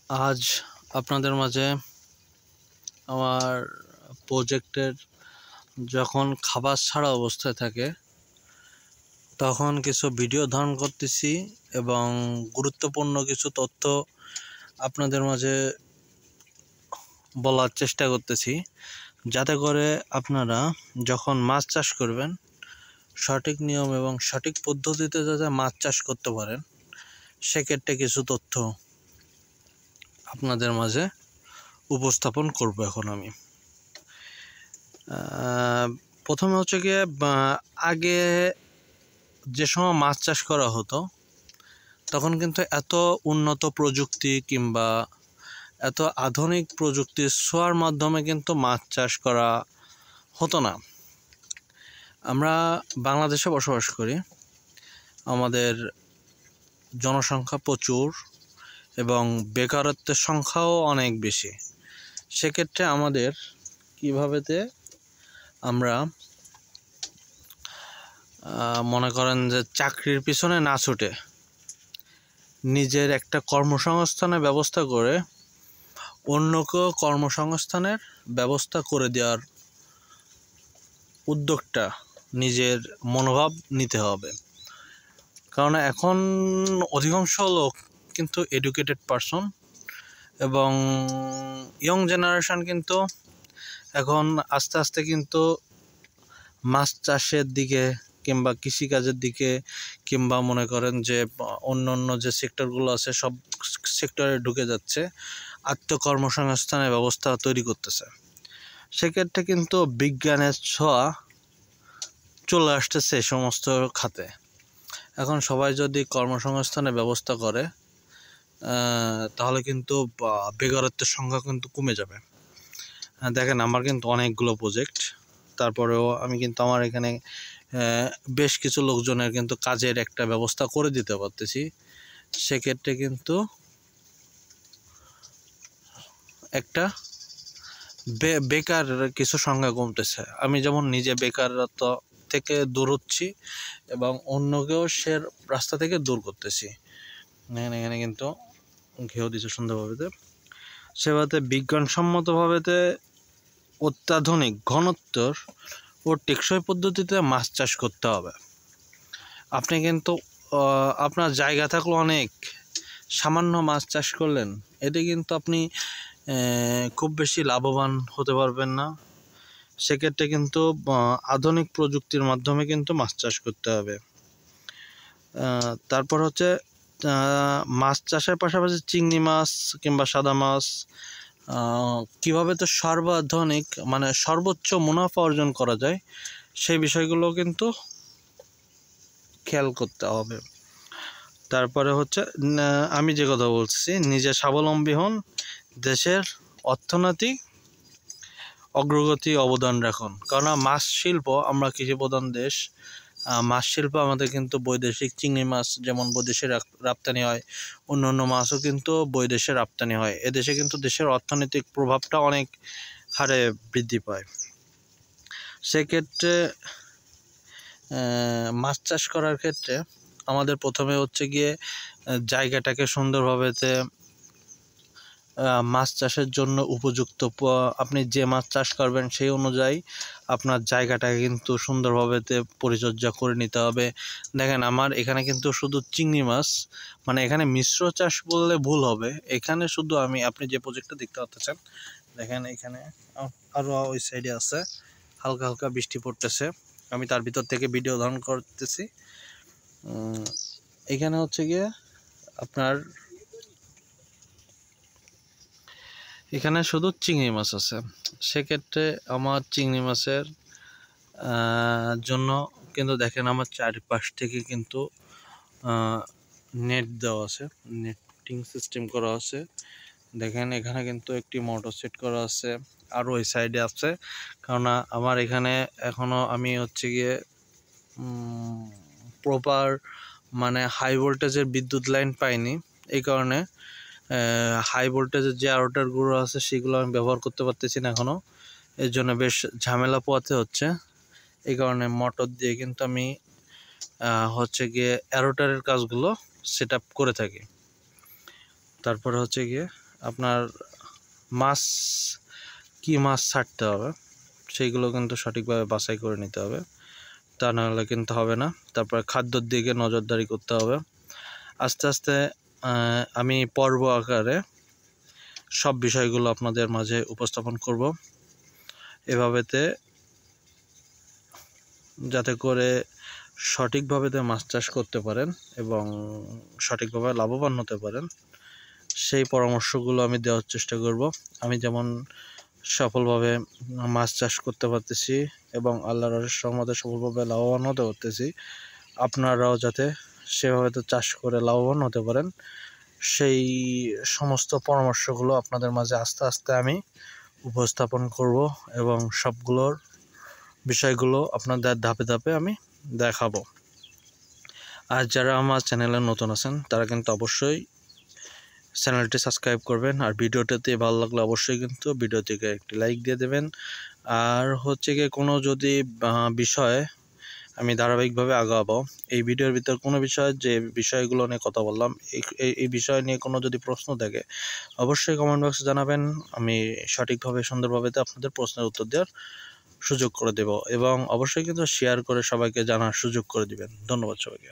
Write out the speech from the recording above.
আজ আপনাদের মাঝে আমার প্রজেক্টের যখন খাবার ছাড়া অবস্থায় থাকে তখন কিছু ভিডিও ধারণ করতেছি এবং গুরুত্বপূর্ণ কিছু তথ্য আপনাদের মাঝে বলার চেষ্টা করতেছি, যাতে করে আপনারা যখন মাছ চাষ করবেন সঠিক নিয়ম এবং সঠিক পদ্ধতিতে যাতে মাছ চাষ করতে পারেন, সেক্ষেত্রে কিছু তথ্য আপনাদের মাঝে উপস্থাপন করব। এখন আমি প্রথমে হচ্ছে গিয়ে আগে যে সময় মাছ চাষ করা হতো তখন কিন্তু এত উন্নত প্রযুক্তি কিংবা এত আধুনিক প্রযুক্তির ছোঁয়ার মাধ্যমে কিন্তু মাছ চাষ করা হতো না। আমরা বাংলাদেশে বসবাস করি, আমাদের জনসংখ্যা প্রচুর এবং বেকারত্বের সংখ্যাও অনেক বেশি। সেক্ষেত্রে আমাদের কীভাবেতে আমরা মনে করেন যে চাকরির পিছনে না ছুটে নিজের একটা কর্মসংস্থানের ব্যবস্থা করে অন্যকেও কর্মসংস্থানের ব্যবস্থা করে দেওয়ার উদ্যোগটা নিজের মনোভাব নিতে হবে। কারণ এখন অধিকাংশ লোক কিন্তু এডুকেটেড পারসন এবং ইয়ং জেনারেশন কিন্তু এখন আস্তে আস্তে কিন্তু মাছ চাষের দিকে কিংবা কৃষিকাজের দিকে কিংবা মনে করেন যে অন্য যে সেক্টরগুলো আছে সব সেক্টরে ঢুকে যাচ্ছে, আত্মকর্মসংস্থানের ব্যবস্থা তৈরি করতেছে। সেক্ষেত্রে কিন্তু বিজ্ঞানের ছোঁয়া চলে আসতেছে এই সমস্ত খাতে। এখন সবাই যদি কর্মসংস্থানের ব্যবস্থা করে তাহলে কিন্তু বেকারত্বের সংখ্যা কিন্তু কমে যাবে। দেখেন, আমার কিন্তু অনেকগুলো প্রজেক্ট, তারপরেও আমি কিন্তু আমার এখানে বেশ কিছু লোকজনের কিন্তু কাজের একটা ব্যবস্থা করে দিতে পারতেছি। সেক্ষেত্রে কিন্তু একটা বেকার কিছু সংখ্যা কমতেছে। আমি যেমন নিজে বেকারত্ব থেকে দূর হচ্ছি এবং অন্যকেও সে রাস্তা থেকে দূর করতেছি। এখানে কিন্তু ঘেউ দিচ্ছে সুন্দরভাবে। সেভাবে বিজ্ঞানসম্মতভাবেতে অত্যাধুনিক ঘনত্বর ও টেকসই পদ্ধতিতে মাছ চাষ করতে হবে। আপনি কিন্তু আপনার জায়গা থাকলে অনেক সামান্য মাছ চাষ করলেন, এতে কিন্তু আপনি খুব বেশি লাভবান হতে পারবেন না। সেক্ষেত্রে কিন্তু আধুনিক প্রযুক্তির মাধ্যমে কিন্তু মাছ চাষ করতে হবে। তারপর হচ্ছে মাছ চাষের পাশাপাশি চিংড়ি মাছ কিংবা সাদা মাছ কীভাবে তো সর্বাধুনিক মানে সর্বোচ্চ মুনাফা অর্জন করা যায় সেই বিষয়গুলো কিন্তু খেয়াল করতে হবে। তারপরে হচ্ছে আমি যে কথা বলছি, নিজে স্বাবলম্বী হন, দেশের অর্থনৈতিক অগ্রগতি অবদান রাখুন। কারণ মাছ শিল্প, আমরা কৃষি প্রধান দেশ, মাছ শিল্প আমাদের কিন্তু বৈদেশিক চিংড়ি মাছ যেমন বৈদেশে রপ্তানি হয়, অন্য মাছও কিন্তু বৈদেশে রপ্তানি হয়। এদেশে কিন্তু দেশের অর্থনৈতিক প্রভাবটা অনেক হারে বৃদ্ধি পায়। সেক্ষেত্রে মাছ চাষ করার ক্ষেত্রে আমাদের প্রথমে হচ্ছে গিয়ে জায়গাটাকে সুন্দরভাবেতে মাছ চাষের জন্য উপযুক্ত, আপনি যে মাছ চাষ করবেন সেই অনুযায়ী আপনার জায়গাটাকে কিন্তু সুন্দরভাবেতে পরিচর্যা করে নিতে হবে। দেখেন, আমার এখানে কিন্তু শুধু চিংড়ি মাছ, মানে এখানে মিশ্র চাষ বললে ভুল হবে। এখানে শুধু আপনি যে প্রজেক্টটা দেখতে পাচ্ছেন, দেখেন এখানে আরও ওই সাইডে আছে, হালকা হালকা বৃষ্টি পড়তেছে, আমি তার ভিতর থেকে ভিডিও ধারণ করতেছি। এখানে হচ্ছে গিয়ে আপনার এখানে শুধু চিংড়ি মাছ আছে। সেক্ষেত্রে আমার চিংড়ি মাছের জন্য কিন্তু দেখেন আমার চারপাশ থেকে কিন্তু নেট দেওয়া আছে, নেটিং সিস্টেম করা আছে। দেখেন এখানে কিন্তু একটি মোটর সেট করা আছে, আর ওই সাইডে আছে। কারণ আমার এখানে এখনও আমি হচ্ছে গিয়ে প্রপার মানে হাই ভোল্টেজের বিদ্যুৎ লাইন পাইনি। এই কারণে হাই ভোল্টেজের যে আউটারগুলো আছে সেগুলো আমি ব্যবহার করতে পারতেছি না এখনও। এর জন্য বেশ ঝামেলা পোহাতে হচ্ছে। এই কারণে মোটর দিয়ে কিন্তু আমি হচ্ছে গিয়ে অ্যারোটারের কাজগুলো সেট আপ করে থাকি। তারপরে হচ্ছে গিয়ে আপনার মাছ কী মাছ ছাড়তে হবে সেইগুলো কিন্তু সঠিকভাবে বাছাই করে নিতে হবে, তা নাহলে কিন্তু হবে না। তারপর খাদ্যর দিকে নজরদারি করতে হবে। আস্তে আস্তে আমি পর্ব আকারে সব বিষয়গুলো আপনাদের মাঝে উপস্থাপন করব, এভাবেতে যাতে করে সঠিকভাবে মাছ চাষ করতে পারেন এবং সঠিকভাবে লাভবান হতে পারেন, সেই পরামর্শগুলো আমি দেওয়ার চেষ্টা করব। আমি যেমন সফলভাবে মাছ চাষ করতে পারতেছি এবং আল্লাহর রহমতে সফলভাবে লাভবান হতে পারতেছি, আপনারাও যাতে সেভাবে চাষ করে লাভবান হতে পারেন, সেই সমস্ত পরামর্শগুলো আপনাদের মাঝে আস্তে আস্তে আমি উপস্থাপন করব এবং সবগুলোর বিষয়গুলো আপনাদের ধাপে ধাপে আমি দেখাবো। আর যারা আমার চ্যানেলে নতুন আছেন তারা কিন্তু অবশ্যই চ্যানেলটি সাবস্ক্রাইব করবেন, আর ভিডিওটাতে ভালো লাগলে অবশ্যই কিন্তু ভিডিওটিকে একটি লাইক দিয়ে দেবেন। আর হচ্ছে গিয়ে কোনো যদি বিষয়ে আমি ধারাবাহিকভাবে আগাবো, এই ভিডিওর ভিতর কোনো বিষয় যে বিষয়গুলো নিয়ে কথা বললাম এই বিষয় নিয়ে কোনো যদি প্রশ্ন থাকে অবশ্যই কমেন্ট বক্সে জানাবেন, আমি সঠিকভাবে সুন্দরভাবে আপনাদের প্রশ্নের উত্তর দেওয়ার সুযোগ করে দেব এবং অবশ্যই কিন্তু শেয়ার করে সবাইকে জানার সুযোগ করে দিবেন। ধন্যবাদ সবাইকে।